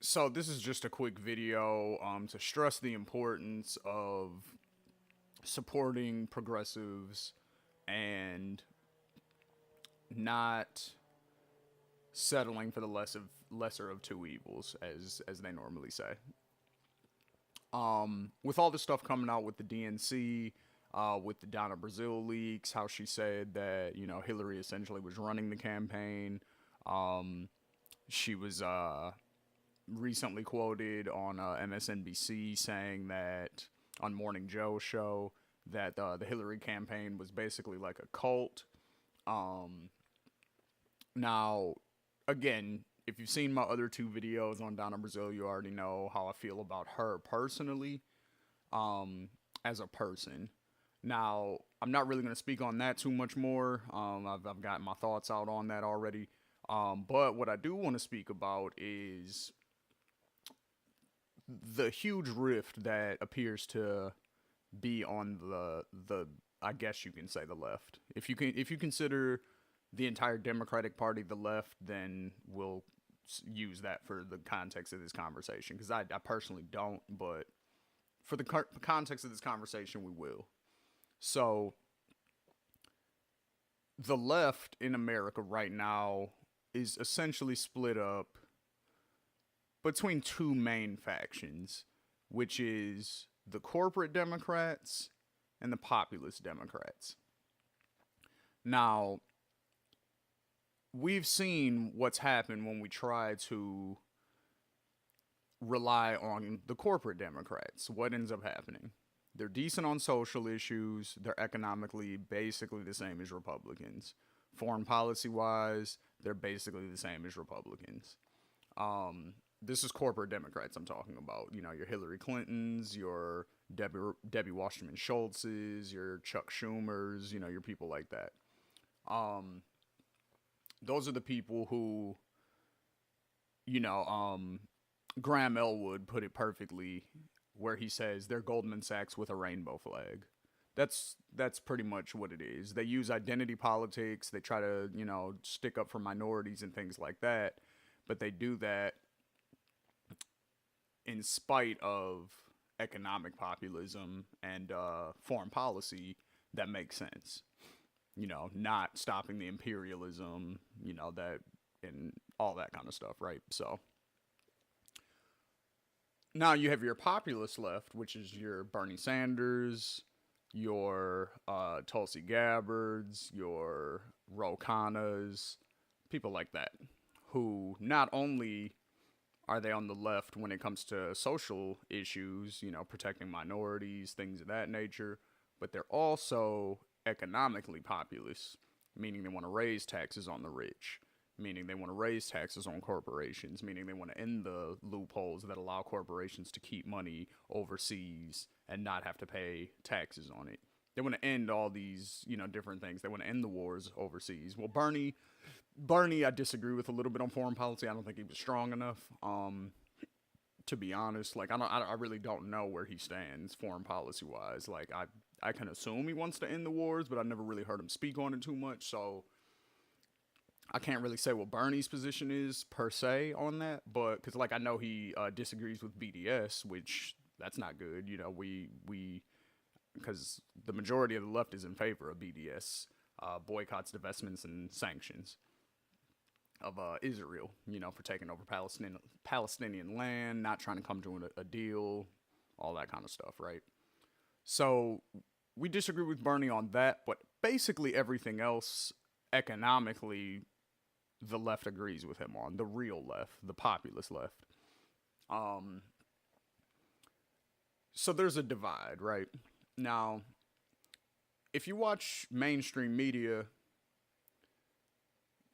So this is just a quick video to stress the importance of supporting progressives and not settling for the lesser of two evils, as they normally say. With all this stuff coming out with the DNC, with the Donna Brazil leaks, how she said that Hillary essentially was running the campaign. She was recently quoted on MSNBC saying that on Morning Joe's show that the Hillary campaign was basically like a cult. Now, again, if you've seen my other two videos on Donna Brazil, you already know how I feel about her personally, as a person. Now, I'm not really going to speak on that too much more. I've gotten my thoughts out on that already. But what I do want to speak about is the huge rift that appears to be on the I guess you can say the left. If you consider the entire Democratic Party the left, then we'll use that for the context of this conversation, because I personally don't, but for the context of this conversation, we will. So the left in America right now is essentially split up between two main factions, which is the corporate Democrats and the populist Democrats. Now, we've seen what's happened when we try to rely on the corporate Democrats. What ends up happening? They're decent on social issues. They're economically basically the same as Republicans. Foreign policy wise, they're basically the same as Republicans. This is corporate Democrats I'm talking about. Your Hillary Clintons, your Debbie Wasserman Schultzes, your Chuck Schumers, your people like that. Those are the people who, Graham Elwood put it perfectly, where he says they're Goldman Sachs with a rainbow flag. That's pretty much what it is. They use identity politics. They try to, stick up for minorities and things like that. But they do that in spite of economic populism and foreign policy that makes sense. Not stopping the imperialism, that and all that kind of stuff, right? So now you have your populist left, which is your Bernie Sanders, your Tulsi Gabbards, your Ro Khannas, people like that, who not only are they on the left when it comes to social issues, protecting minorities, things of that nature, but they're also economically populist, meaning they want to raise taxes on the rich, meaning they want to raise taxes on corporations, meaning they want to end the loopholes that allow corporations to keep money overseas and not have to pay taxes on it. They want to end all these, different things. They want to end the wars overseas. Well, Bernie, I disagree with a little bit on foreign policy. I don't think he was strong enough. To be honest, I really don't know where he stands foreign policy wise. I can assume he wants to end the wars, but I never really heard him speak on it too much. So I can't really say what Bernie's position is per se on that. But because I know he disagrees with BDS, which that's not good. We because the majority of the left is in favor of BDS, boycotts, divestments, and sanctions of Israel, for taking over Palestinian land, not trying to come to a deal, all that kind of stuff, right? So we disagree with Bernie on that, but basically everything else economically, the left agrees with him on, the real left, the populist left. So there's a divide, right? Now, if you watch mainstream media,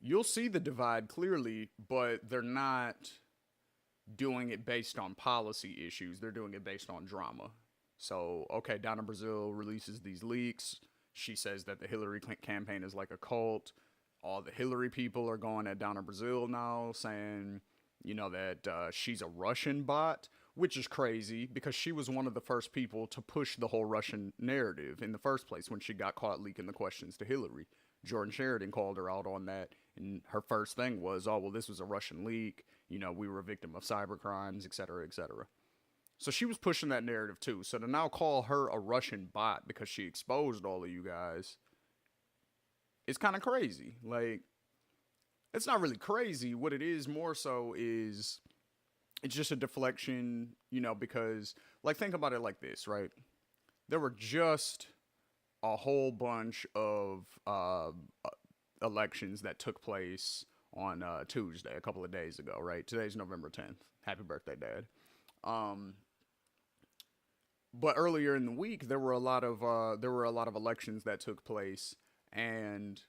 you'll see the divide clearly, but they're not doing it based on policy issues. They're doing it based on drama. So, okay, Donna Brazil releases these leaks. She says that the Hillary campaign is like a cult. All the Hillary people are going at Donna Brazil now, saying, that she's a Russian bot, which is crazy because she was one of the first people to push the whole Russian narrative in the first place when she got caught leaking the questions to Hillary. Jordan Sheridan called her out on that And her first thing was, oh, well, this was a Russian leak. You know, we were a victim of cyber crimes, et cetera, et cetera. So she was pushing that narrative too. So to now call her a Russian bot because she exposed all of you guys, it's kind of crazy. Like, it's not really crazy. What it is more so is it's just a deflection, you know, because, like, think about it like this, right? There were just a whole bunch of elections that took place on Tuesday, a couple of days ago, right? Today's November 10th. Happy birthday, Dad. But earlier in the week, there were a lot of elections that took place, and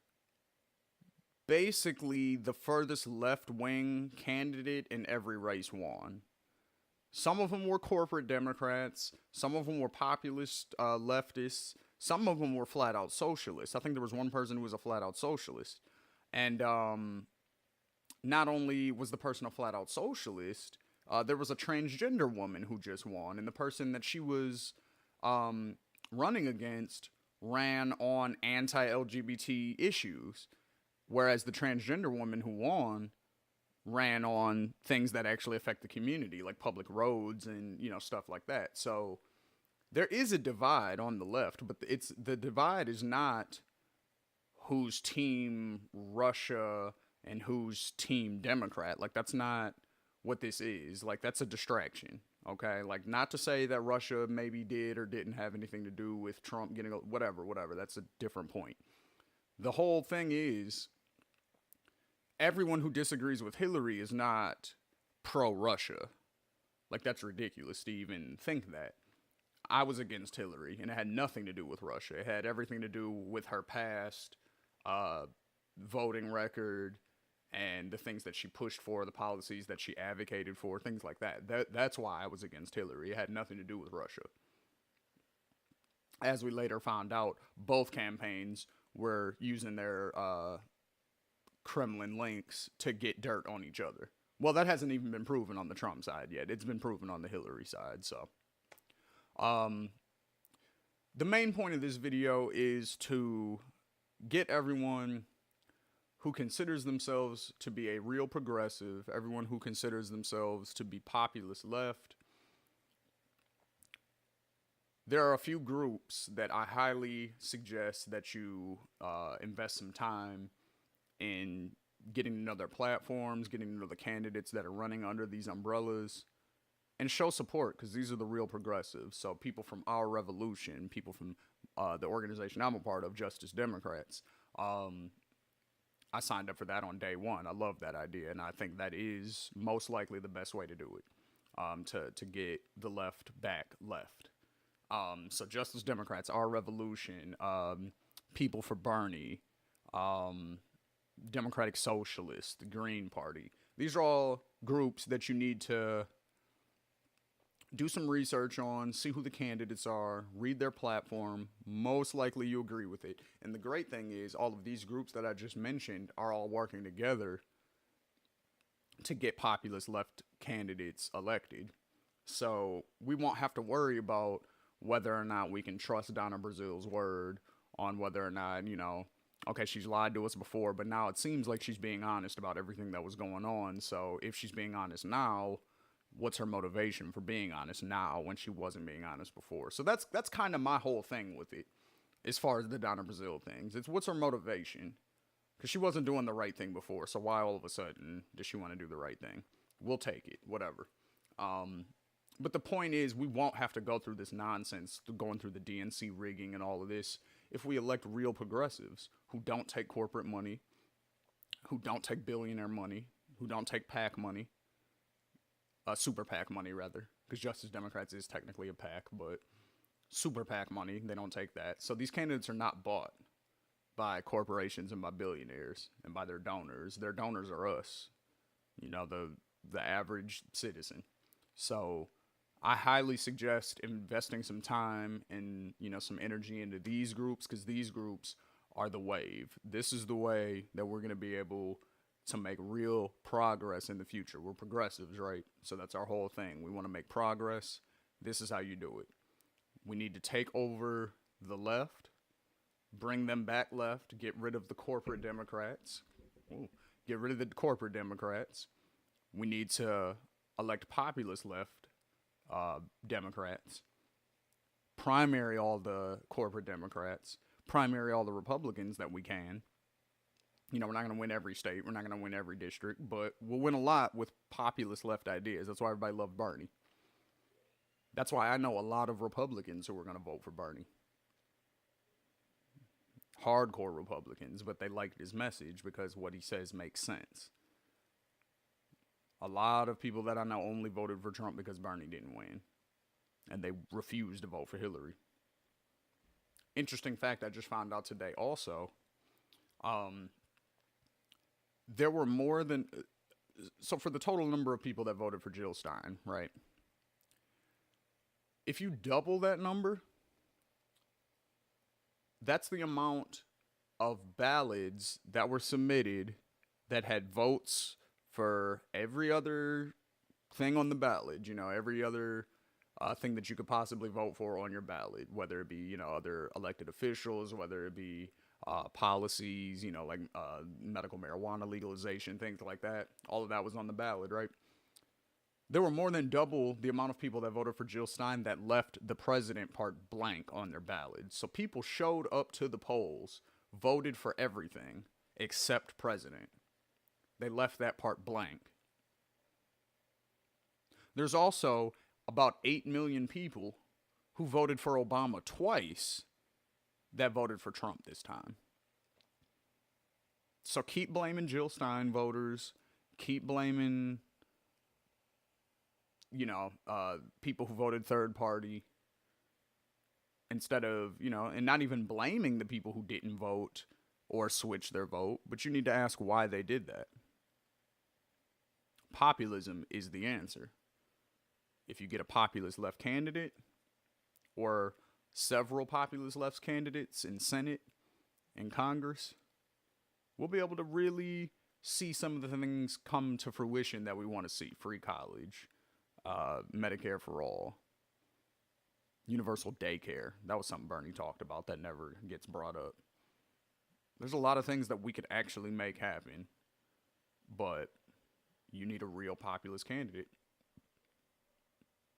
basically the furthest left wing candidate in every race won. Some of them were corporate Democrats. Some of them were populist leftists. Some of them were flat out socialists. I think there was one person who was a flat out socialist. And not only was the person a flat out socialist, there was a transgender woman who just won. And the person that she was running against ran on anti-LGBT issues. Whereas the transgender woman who won ran on things that actually affect the community, like public roads and, you know, stuff like that. So there is a divide on the left, but the divide is not who's team Russia and who's team Democrat. Like, that's not what this is. Like, that's a distraction, okay? Like, not to say that Russia maybe did or didn't have anything to do with Trump getting, whatever. That's a different point. The whole thing is, everyone who disagrees with Hillary is not pro-Russia. Like, that's ridiculous to even think that. I was against Hillary, and it had nothing to do with Russia. It had everything to do with her past, voting record, and the things that she pushed for, the policies that she advocated for, things like that. That's why I was against Hillary. It had nothing to do with Russia. As we later found out, both campaigns were using their Kremlin links to get dirt on each other. Well, that hasn't even been proven on the Trump side yet. It's been proven on the Hillary side. So, the main point of this video is to get everyone who considers themselves to be a real progressive, everyone who considers themselves to be populist left. There are a few groups that I highly suggest that you invest some time in getting to know their platforms, getting to know the candidates that are running under these umbrellas, and show support, because these are the real progressives. So people from Our Revolution, people from the organization I'm a part of, Justice Democrats. I signed up for that on day one. I love that idea, and I think that is most likely the best way to do it, to get the left back left. So Justice Democrats, Our Revolution, People for Bernie, Democratic Socialists, the Green Party. These are all groups that you need to do some research on, see who the candidates are, read their platform. Most likely you agree with it. And the great thing is, all of these groups that I just mentioned are all working together to get populist left candidates elected. So we won't have to worry about whether or not we can trust Donna Brazil's word on whether or not, you know, okay, she's lied to us before, but now it seems like she's being honest about everything that was going on. So if she's being honest now, what's her motivation for being honest now when she wasn't being honest before? So that's kind of my whole thing with it, as far as the Donna Brazil things. It's what's her motivation? Because she wasn't doing the right thing before, so why all of a sudden does she want to do the right thing? We'll take it, whatever. But the point is, we won't have to go through this nonsense, going through the DNC rigging and all of this, if we elect real progressives who don't take corporate money, who don't take billionaire money, who don't take PAC money, super PAC money rather, because Justice Democrats is technically a PAC, but super PAC money, they don't take that. So these candidates are not bought by corporations and by billionaires and by their donors. Their donors are us, you know, the average citizen. So I highly suggest investing some time and, you know, some energy into these groups, because these groups are the wave. This is the way that we're going to be able to make real progress in the future. We're progressives, right? So that's our whole thing. We want to make progress. This is how you do it. We need to take over the left, bring them back left, get rid of the corporate Democrats, Ooh. Get rid of the corporate Democrats. We need to elect populist left Democrats. Primary all the corporate Democrats. Primary all the Republicans that we can. You know, we're not going to win every state. We're not going to win every district, but we'll win a lot with populist left ideas. That's why everybody loved Bernie. That's why I know a lot of Republicans who are going to vote for Bernie. Hardcore Republicans, but they liked his message because what he says makes sense. A lot of people that I know only voted for Trump because Bernie didn't win, and they refused to vote for Hillary. Interesting fact I just found out today also. There were more than... So for the total number of people that voted for Jill Stein, right? If you double that number, that's the amount of ballots that were submitted that had votes for every other thing on the ballot, you know, every other thing that you could possibly vote for on your ballot, whether it be, you know, other elected officials, whether it be policies, you know, like medical marijuana legalization, things like that. All of that was on the ballot, right? There were more than double the amount of people that voted for Jill Stein that left the president part blank on their ballot. So people showed up to the polls, voted for everything except president. They left that part blank. There's also about 8 million people who voted for Obama twice that voted for Trump this time. So keep blaming Jill Stein voters. Keep blaming, you know, people who voted third party. Instead of, you know, and not even blaming the people who didn't vote or switch their vote. But you need to ask why they did that. Populism is the answer. If you get a populist left candidate or several populist left candidates in Senate and Congress, we'll be able to really see some of the things come to fruition that we want to see. Free college, Medicare for all, universal daycare. That was something Bernie talked about that never gets brought up. There's a lot of things that we could actually make happen, but you need a real populist candidate.